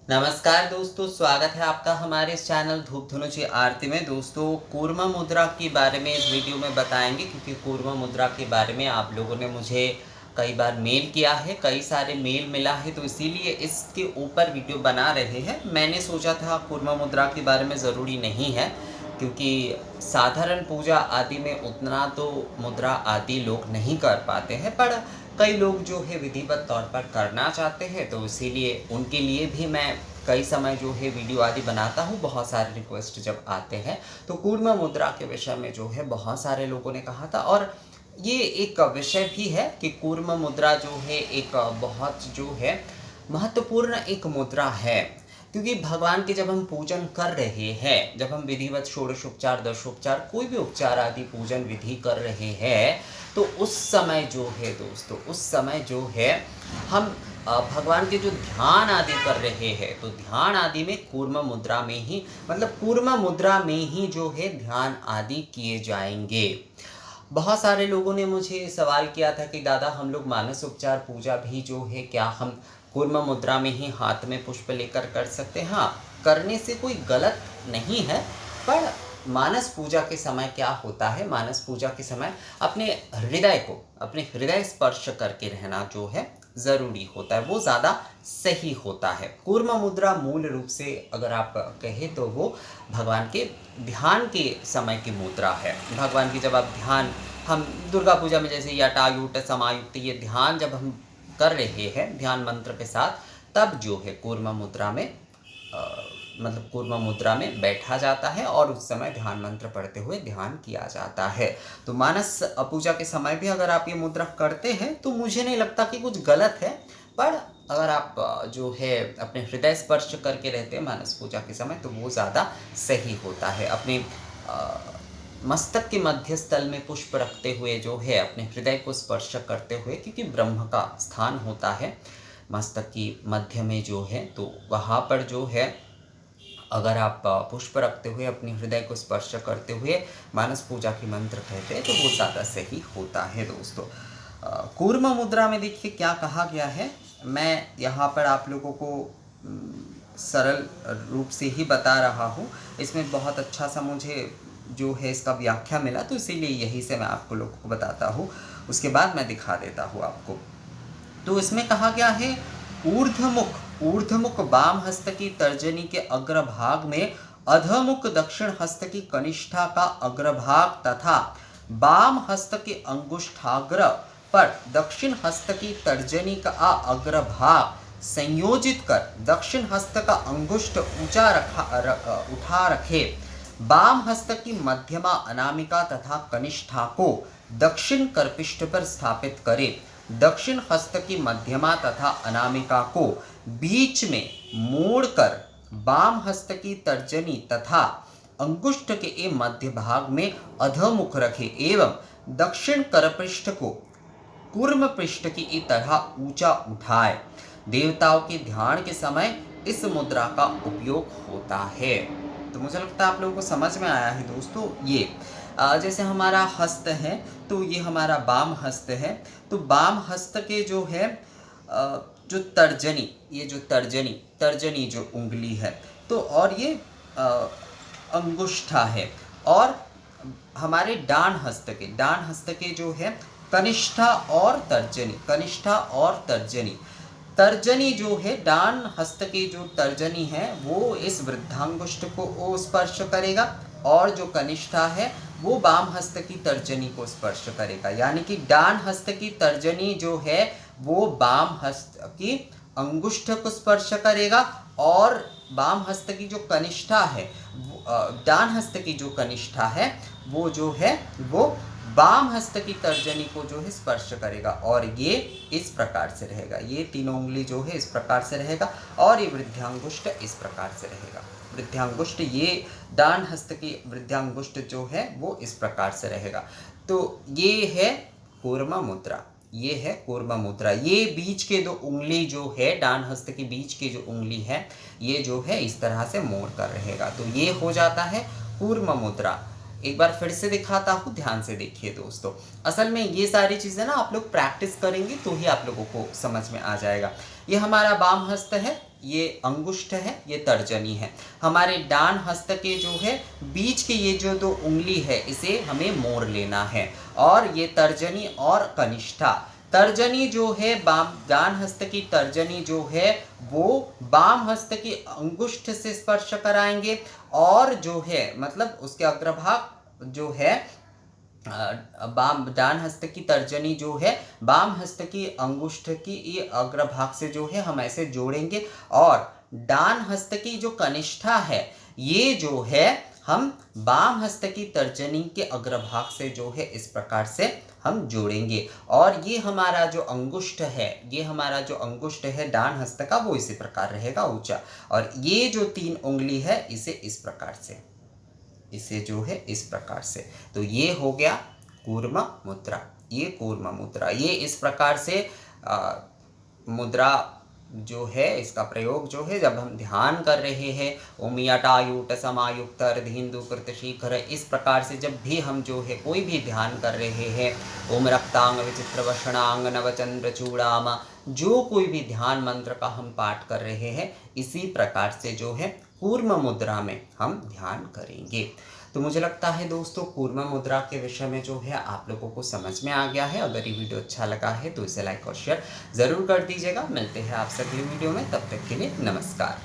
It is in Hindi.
नमस्कार दोस्तों, स्वागत है आपका हमारे इस चैनल धूप धनुषी आरती में। दोस्तों, कूर्मा मुद्रा के बारे में इस वीडियो में बताएंगे, क्योंकि कूर्मा मुद्रा के बारे में आप लोगों ने मुझे कई बार मेल किया है, कई सारे मेल मिला है, तो इसीलिए इसके ऊपर वीडियो बना रहे हैं। मैंने सोचा था कूर्मा मुद्रा के बारे में ज़रूरी नहीं है, क्योंकि साधारण पूजा आदि में उतना तो मुद्रा आदि लोग नहीं कर पाते हैं, पर कई लोग जो है विधिवत तौर पर करना चाहते हैं, तो इसीलिए उनके लिए भी मैं कई समय जो है वीडियो आदि बनाता हूँ। बहुत सारे रिक्वेस्ट जब आते हैं तो कूर्मा मुद्रा के विषय में जो है बहुत सारे लोगों ने कहा था, और ये एक विषय भी है कि कूर्मा मुद्रा जो है एक बहुत जो है महत्वपूर्ण एक मुद्रा है। क्योंकि भगवान के जब हम पूजन कर रहे हैं, जब हम विधिवत षोडशोपचार, दशोपचार, कोई भी उपचार आदि पूजन विधि कर रहे हैं, तो उस समय जो है दोस्तों, उस समय जो है हम भगवान के जो ध्यान आदि कर रहे हैं, तो ध्यान आदि में कूर्मा मुद्रा में ही, मतलब कूर्मा मुद्रा में ही जो है ध्यान आदि किए जाएंगे। बहुत सारे लोगों ने मुझे सवाल किया था कि दादा, हम लोग मानस उपचार पूजा भी जो है, क्या हम कूर्मा मुद्रा में ही हाथ में पुष्प लेकर कर सकते हैं? हाँ, करने से कोई गलत नहीं है, पर मानस पूजा के समय क्या होता है, मानस पूजा के समय अपने हृदय को, अपने हृदय स्पर्श करके रहना जो है ज़रूरी होता है, वो ज़्यादा सही होता है। कूर्मा मुद्रा मूल रूप से अगर आप कहें तो वो भगवान के ध्यान के समय की मुद्रा है। भगवान की जब आप ध्यान, हम दुर्गा पूजा में जैसे यटायुट समायुक्त, ये ध्यान जब हम कर रहे हैं ध्यान मंत्र के साथ, तब जो है कूर्मा मुद्रा में मतलब कूर्मा मुद्रा में बैठा जाता है और उस समय ध्यान मंत्र पढ़ते हुए ध्यान किया जाता है। तो मानस पूजा के समय भी अगर आप ये मुद्रा करते हैं तो मुझे नहीं लगता कि कुछ गलत है, पर अगर आप जो है अपने हृदय स्पर्श करके रहते हैं मानस पूजा के समय, तो वो ज़्यादा सही होता है। अपने मस्तक के मध्य स्थल में पुष्प रखते हुए जो है अपने हृदय को स्पर्श करते हुए, क्योंकि ब्रह्म का स्थान होता है मस्तक की मध्य में जो है, तो वहाँ पर जो है अगर आप पुष्प रखते हुए अपने हृदय को स्पर्श करते हुए मानस पूजा की मंत्र कहते हैं, तो वो ज़्यादा सही होता है। दोस्तों, कूर्मा मुद्रा में देखिए क्या कहा गया है, मैं यहाँ पर आप लोगों को सरल रूप से ही बता रहा हूँ। इसमें बहुत अच्छा सा मुझे जो है इसका व्याख्या मिला, तो इसीलिए यही से मैं आपको लोगों को बताता हूँ, उसके बाद मैं दिखा देता हूँ आपको। तो इसमें कहा गया है, ऊर्ध्वमुख वाम हस्त की तर्जनी के अग्रभाग में, अधमुख दक्षिण हस्त की कनिष्ठा का अग्रभाग तथा वाम हस्त के अंगुष्ठाग्र पर दक्षिण हस्त की तर्जनी का अग्रभाग संयोजित कर दक्षिण हस्त का अंगुष्ठ उठा रखे, वाम हस्त की मध्यमा अनामिका तथा कनिष्ठा को दक्षिण करपिष्ठ पर स्थापित करे, दक्षिण हस्त की मध्यमा तथा अनामिका को बीच में मोड़कर वाम हस्त की तर्जनी तथा अंगुष्ठ के मध्य भाग में अधोमुख रखे एवं दक्षिण करपृष्ठ को कूर्म पृष्ठ की तरह ऊंचा उठाए। देवताओं के ध्यान के समय इस मुद्रा का उपयोग होता है। तो मुझे लगता है आप लोगों को समझ में आया है दोस्तों। ये जैसे हमारा हस्त है, तो ये हमारा वाम हस्त है, तो वाम हस्त के जो है जो तर्जनी, ये जो तर्जनी जो उंगली है, तो और ये अंगुष्ठा है, और हमारे डान हस्त के जो है कनिष्ठा और तर्जनी, तर्जनी जो है डान हस्त की जो तर्जनी है वो इस वृद्धांगुष्ठ को स्पर्श करेगा, और जो कनिष्ठा है वो वाम हस्त की तर्जनी को स्पर्श करेगा। यानी कि डान हस्त की तर्जनी जो है वो वाम हस्त की अंगुष्ठ को स्पर्श करेगा, और वाम हस्त की जो कनिष्ठा है, डान हस्त की जो कनिष्ठा है वो जो है वो वाम हस्त की तर्जनी को जो है स्पर्श करेगा, और ये इस प्रकार से रहेगा, ये तीनों उंगली जो है इस प्रकार से रहेगा, और ये वृद्धांगुष्ठ इस प्रकार से रहेगा। वृद्धांगुष्ठ, ये डान हस्त की वृद्धांगुष्ठ जो है वो इस प्रकार से रहेगा। तो ये है कूर्मा मुद्रा, ये है कूर्मा मुद्रा। ये बीच के दो उंगली जो है, डान हस्त के बीच की जो उंगली है, ये जो है इस तरह से मोड़ कर रहेगा, तो ये हो जाता है कूर्मा मुद्रा। एक बार फिर से दिखाता हूँ, ध्यान से देखिए दोस्तों। असल में ये सारी चीज़ें ना आप लोग प्रैक्टिस करेंगे तो ही आप लोगों को समझ में आ जाएगा। ये हमारा वाम हस्त है, ये अंगुष्ठ है, ये तर्जनी है। हमारे डान हस्त के जो है बीच के ये जो 2 उंगली है इसे हमें मोड़ लेना है। और ये तर्जनी और कनिष्ठा, तर्जनी जो है डान हस्त की तर्जनी जो है वो बाम हस्त की अंगुष्ठ से स्पर्श कराएंगे, और जो है मतलब उसके अग्रभाग जो है डान हस्त की तर्जनी जो है बाम हस्त की अंगुष्ठ की ये अग्रभाग से जो है हम ऐसे जोड़ेंगे, और डान हस्त की जो कनिष्ठा है ये जो है हम बाम हस्त की तर्जनी के अग्रभाग से जो है इस प्रकार से हम जोड़ेंगे। और ये हमारा जो अंगुष्ठ है, ये हमारा जो अंगुष्ठ है डान हस्त का वो इसी प्रकार रहेगा ऊंचा, और ये जो 3 उंगली है इसे इस प्रकार से, इसे जो है इस प्रकार से। तो ये हो गया कूर्म मुद्रा, ये कूर्म मुद्रा। ये इस प्रकार से मुद्रा जो है इसका प्रयोग जो है जब हम ध्यान कर रहे हैं ओम यटायूट समायुक्त अर्धेन्दु कृत शीघ्र, इस प्रकार से जब भी हम जो है कोई भी ध्यान कर रहे हैं, ओम रक्तांग विचित्र वषणांग नवचंद्र चूड़ाम, जो कोई भी ध्यान मंत्र का हम पाठ कर रहे हैं इसी प्रकार से जो है कूर्म मुद्रा में हम ध्यान करेंगे। तो मुझे लगता है दोस्तों कूर्म मुद्रा के विषय में जो है आप लोगों को समझ में आ गया है। अगर ये वीडियो अच्छा लगा है तो इसे लाइक और शेयर ज़रूर कर दीजिएगा। मिलते हैं आपसे अगली वीडियो में, तब तक के लिए नमस्कार।